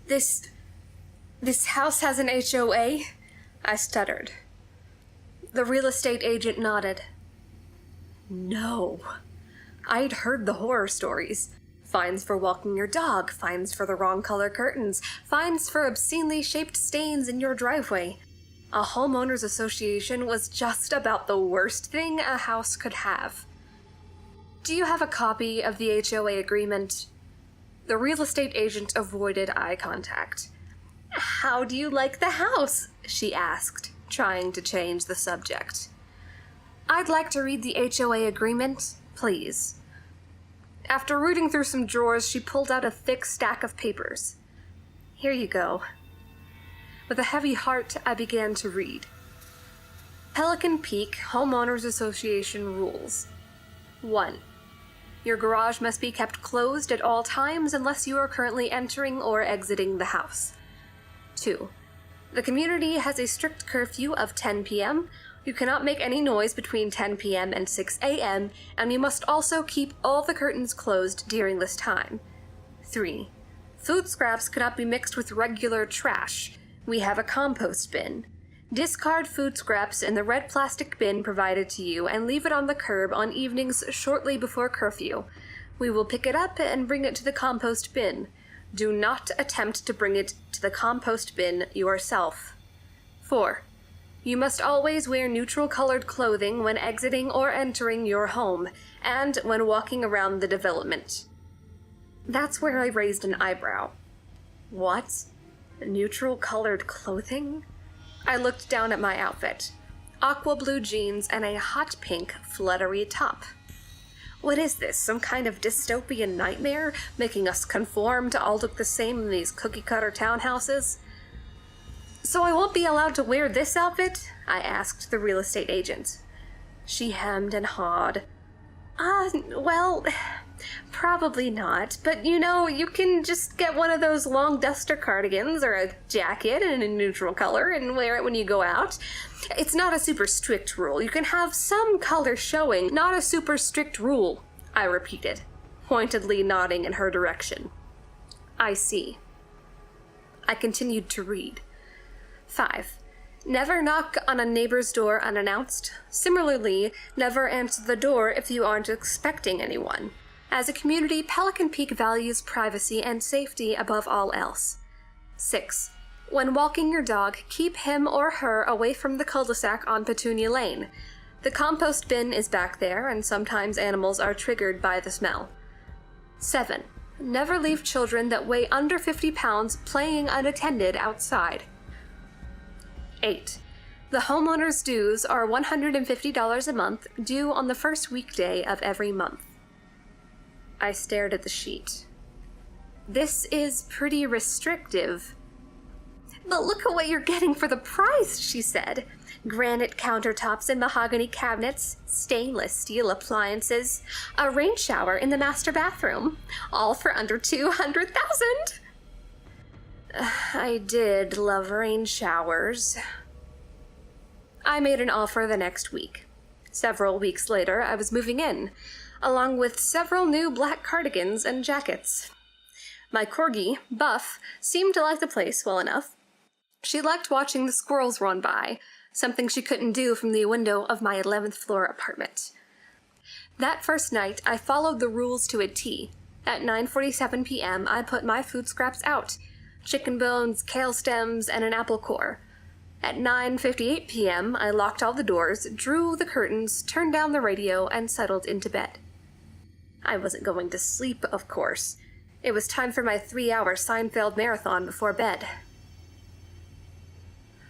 This house has an HOA? I stuttered. The real estate agent nodded. No. I'd heard the horror stories. Fines for walking your dog, fines for the wrong color curtains, fines for obscenely shaped stains in your driveway. A homeowners association was just about the worst thing a house could have. Do you have a copy of the HOA agreement? The real estate agent avoided eye contact. How do you like the house? She asked, trying to change the subject. I'd like to read the HOA agreement, please. After rooting through some drawers, she pulled out a thick stack of papers. Here you go. With a heavy heart, I began to read. Pelican Peak Homeowners Association Rules. 1. Your garage must be kept closed at all times unless you are currently entering or exiting the house. 2. The community has a strict curfew of 10 p.m., You cannot make any noise between 10 p.m. and 6 a.m., and you must also keep all the curtains closed during this time. 3. Food scraps cannot be mixed with regular trash. We have a compost bin. Discard food scraps in the red plastic bin provided to you and leave it on the curb on evenings shortly before curfew. We will pick it up and bring it to the compost bin. Do not attempt to bring it to the compost bin yourself. 4. You must always wear neutral-colored clothing when exiting or entering your home, and when walking around the development. That's where I raised an eyebrow. What? Neutral-colored clothing? I looked down at my outfit. Aqua blue jeans and a hot pink fluttery top. What is this, some kind of dystopian nightmare, making us conform to all look the same in these cookie-cutter townhouses? So I won't be allowed to wear this outfit? I asked the real estate agent. She hemmed and hawed. Well, probably not, but you can just get one of those long duster cardigans or a jacket in a neutral color and wear it when you go out. It's not a super strict rule. You can have some color showing, not a super strict rule, I repeated, pointedly nodding in her direction. I see. I continued to read. 5. Never knock on a neighbor's door unannounced. Similarly, never answer the door if you aren't expecting anyone. As a community, Pelican Peak values privacy and safety above all else. 6. When walking your dog, keep him or her away from the cul-de-sac on Petunia Lane. The compost bin is back there, and sometimes animals are triggered by the smell. 7. Never leave children that weigh under 50 pounds playing unattended outside. 8. The homeowner's dues are $150 a month, due on the first weekday of every month. I stared at the sheet. This is pretty restrictive. But look at what you're getting for the price, she said. Granite countertops and mahogany cabinets, stainless steel appliances, a rain shower in the master bathroom, all for under $200,000. I did love rain showers. I made an offer the next week. Several weeks later, I was moving in, along with several new black cardigans and jackets. My corgi, Buff, seemed to like the place well enough. She liked watching the squirrels run by, something she couldn't do from the window of my 11th floor apartment. That first night, I followed the rules to a T. At 9:47 p.m., I put my food scraps out. Chicken bones, kale stems, and an apple core. At 9:58 p.m., I locked all the doors, drew the curtains, turned down the radio, and settled into bed. I wasn't going to sleep, of course. It was time for my 3-hour Seinfeld marathon before bed.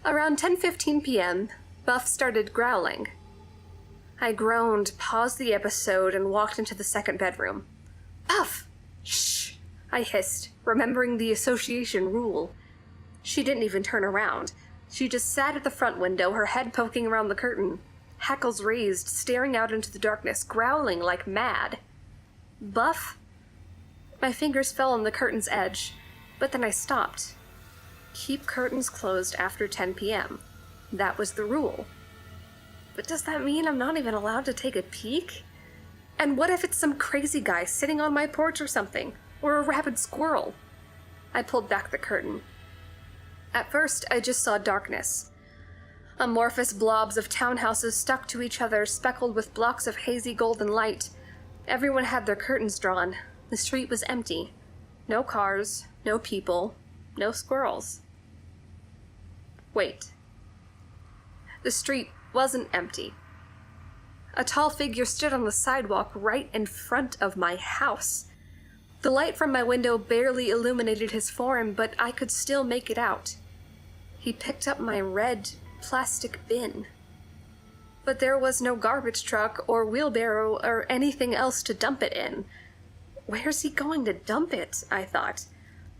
Around 10:15 p.m., Buff started growling. I groaned, paused the episode, and walked into the second bedroom. Buff! Shh! I hissed, remembering the association rule. She didn't even turn around. She just sat at the front window, her head poking around the curtain, hackles raised, staring out into the darkness, growling like mad. Buff? My fingers fell on the curtain's edge, but then I stopped. Keep curtains closed after 10 p.m. That was the rule. But does that mean I'm not even allowed to take a peek? And what if it's some crazy guy sitting on my porch or something? Or a rabid squirrel? I pulled back the curtain. At first, I just saw darkness. Amorphous blobs of townhouses stuck to each other, speckled with blocks of hazy golden light. Everyone had their curtains drawn. The street was empty. No cars, no people, no squirrels. Wait. The street wasn't empty. A tall figure stood on the sidewalk right in front of my house. The light from my window barely illuminated his form, but I could still make it out. He picked up my red plastic bin. But there was no garbage truck or wheelbarrow or anything else to dump it in. Where's he going to dump it? I thought.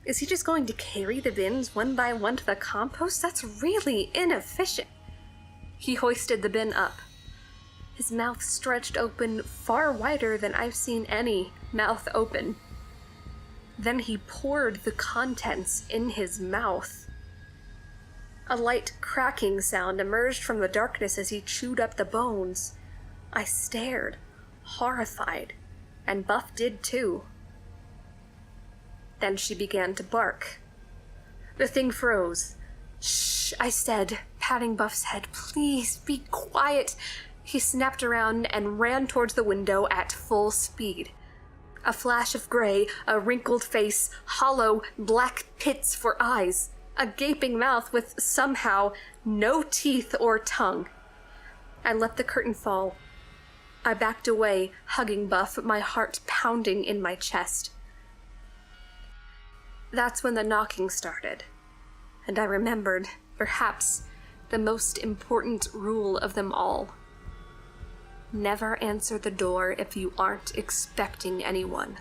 Is he just going to carry the bins one by one to the compost? That's really inefficient. He hoisted the bin up. His mouth stretched open far wider than I've seen any mouth open. Then he poured the contents in his mouth. A light cracking sound emerged from the darkness as he chewed up the bones. I stared, horrified, and Buff did too. Then she began to bark. The thing froze. "Shh," I said, patting Buff's head. "Please, be quiet." He snapped around and ran towards the window at full speed. A flash of gray, a wrinkled face, hollow, black pits for eyes, a gaping mouth with somehow no teeth or tongue. I let the curtain fall. I backed away, hugging Buff, my heart pounding in my chest. That's when the knocking started, and I remembered, perhaps, the most important rule of them all. Never answer the door if you aren't expecting anyone.